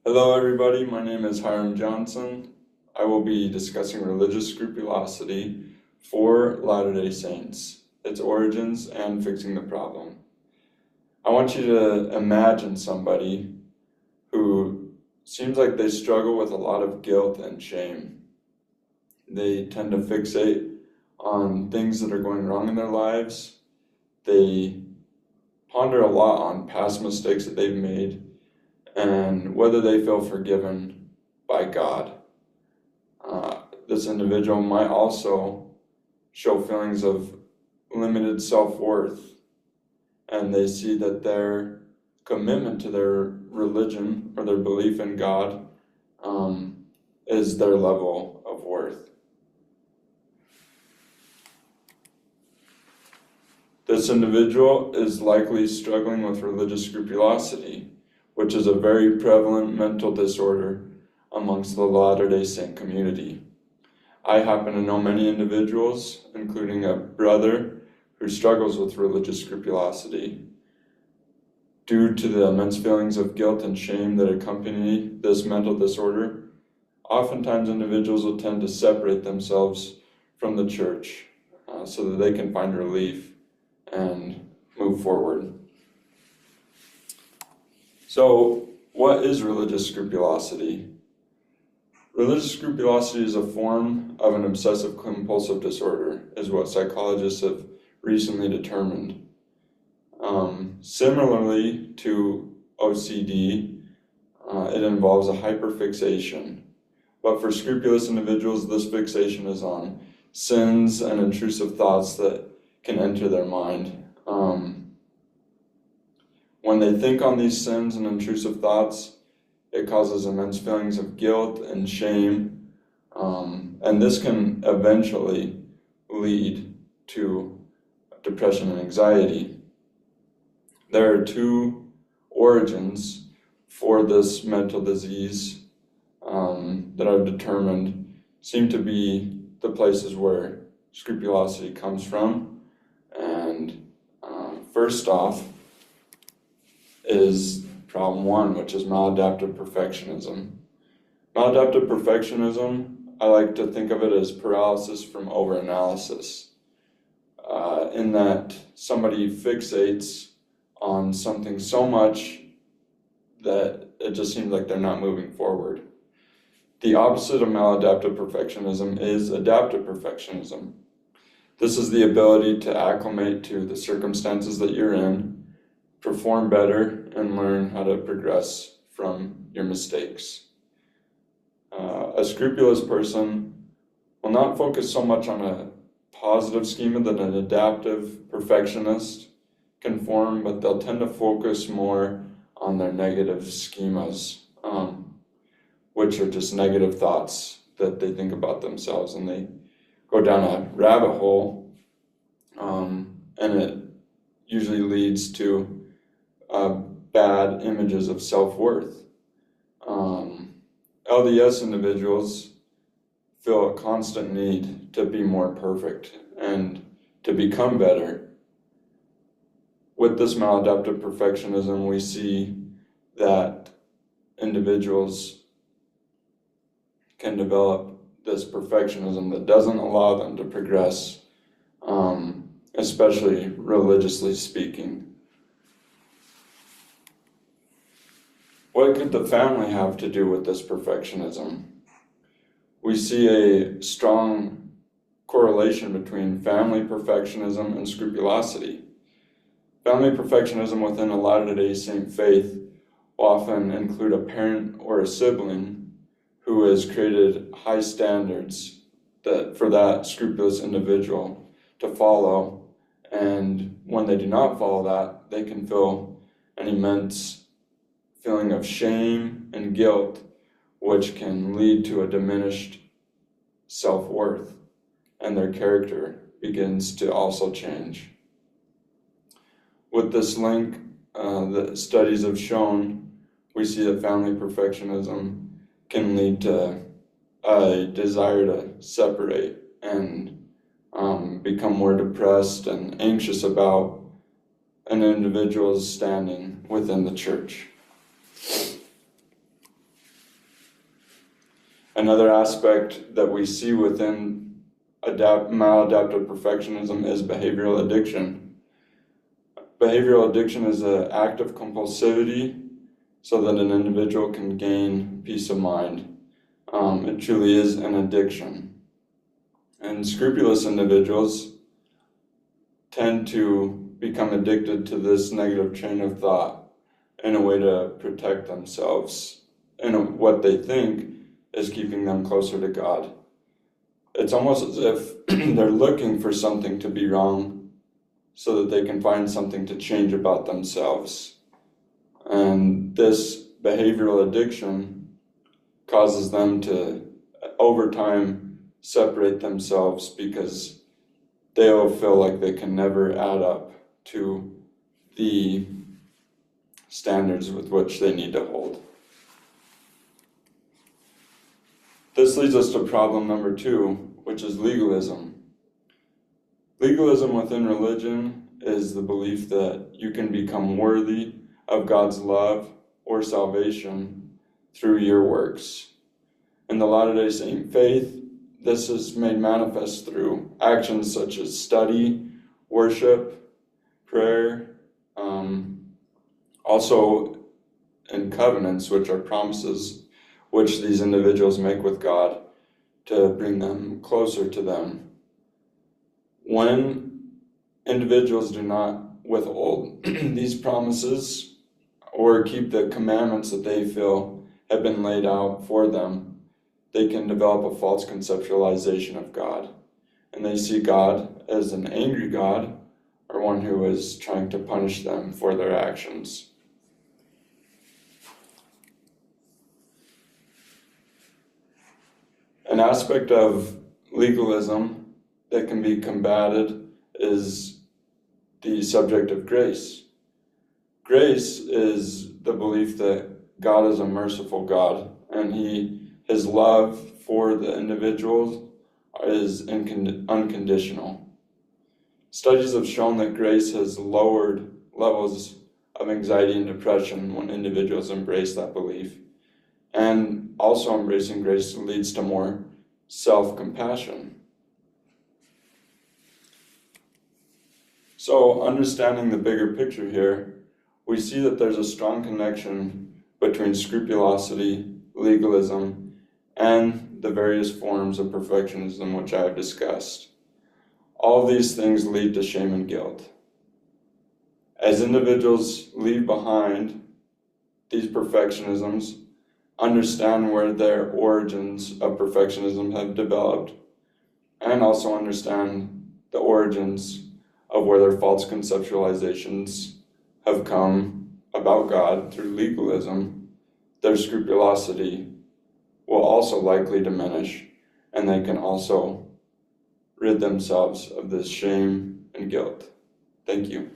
Hello everybody, my name is Hiram Johnson. I will be discussing religious scrupulosity for Latter-day Saints, its origins, and fixing the problem. I want you to imagine somebody who seems like they struggle with a lot of guilt and shame. They tend to fixate on things that are going wrong in their lives. They ponder a lot on past mistakes that they've made and whether they feel forgiven by God. This individual might also show feelings of limited self-worth, and they see that their commitment to their religion or their belief in God is their level of worth. This individual is likely struggling with religious scrupulosity, which is a very prevalent mental disorder amongst the Latter-day Saint community. I happen to know many individuals, including a brother who struggles with religious scrupulosity. Due to the immense feelings of guilt and shame that accompany this mental disorder, oftentimes individuals will tend to separate themselves from the church so that they can find relief and move forward. So, what is religious scrupulosity? Religious scrupulosity is a form of an obsessive-compulsive disorder, is what psychologists have recently determined. Similarly to OCD, it involves a hyperfixation. But for scrupulous individuals, this fixation is on sins and intrusive thoughts that can enter their mind. When they think on these sins and intrusive thoughts, it causes immense feelings of guilt and shame, and this can eventually lead to depression and anxiety. There are two origins for this mental disease that I've determined seem to be the places where scrupulosity comes from. And first off is problem one, which is maladaptive perfectionism. Maladaptive perfectionism, I like to think of it as paralysis from overanalysis, in that somebody fixates on something so much that it just seems like they're not moving forward. The opposite of maladaptive perfectionism is adaptive perfectionism. This is the ability to acclimate to the circumstances that you're in, perform better, and learn how to progress from your mistakes. A scrupulous person will not focus so much on a positive schema that an adaptive perfectionist can form, but they'll tend to focus more on their negative schemas, which are just negative thoughts that they think about themselves, and they go down a rabbit hole, and it usually leads to bad images of self-worth. LDS individuals feel a constant need to be more perfect and to become better. With this maladaptive perfectionism, we see that individuals can develop this perfectionism that doesn't allow them to progress, especially religiously speaking. What could the family have to do with this perfectionism? We see a strong correlation between family perfectionism and scrupulosity. Family perfectionism within a Latter-day Saint faith will often include a parent or a sibling who has created high standards for that scrupulous individual to follow, and when they do not follow that, they can feel an immense feeling of shame and guilt, which can lead to a diminished self-worth, and their character begins to also change. With this link, the studies have shown, we see that family perfectionism can lead to a desire to separate and become more depressed and anxious about an individual's standing within the church. Another aspect that we see within maladaptive perfectionism is behavioral addiction. Behavioral addiction is an act of compulsivity so that an individual can gain peace of mind. It truly is an addiction. And scrupulous individuals tend to become addicted to this negative train of thought in a way to protect themselves and what they think is keeping them closer to God. It's almost as if they're looking for something to be wrong so that they can find something to change about themselves. And this behavioral addiction causes them to, over time, separate themselves because they'll feel like they can never add up to the standards with which they need to hold. This leads us to problem number 2, which is legalism. Legalism within religion is the belief that you can become worthy of God's love or salvation through your works. In the Latter-day Saint faith, this is made manifest through actions such as study, worship, prayer, also in covenants, which are promises which these individuals make with God to bring them closer to them. When individuals do not withhold these promises or keep the commandments that they feel have been laid out for them, they can develop a false conceptualization of God. And they see God as an angry God or one who is trying to punish them for their actions. An aspect of legalism that can be combated is the subject of grace. Grace is the belief that God is a merciful God, and His love for the individuals is unconditional. Studies have shown that grace has lowered levels of anxiety and depression when individuals embrace that belief. And also embracing grace leads to more self-compassion. So understanding the bigger picture here, we see that there's a strong connection between scrupulosity, legalism, and the various forms of perfectionism which I have discussed. All these things lead to shame and guilt. As individuals leave behind these perfectionisms, understand where their origins of perfectionism have developed, and also understand the origins of where their false conceptualizations have come about God through legalism, their scrupulosity will also likely diminish, and they can also rid themselves of this shame and guilt. Thank you.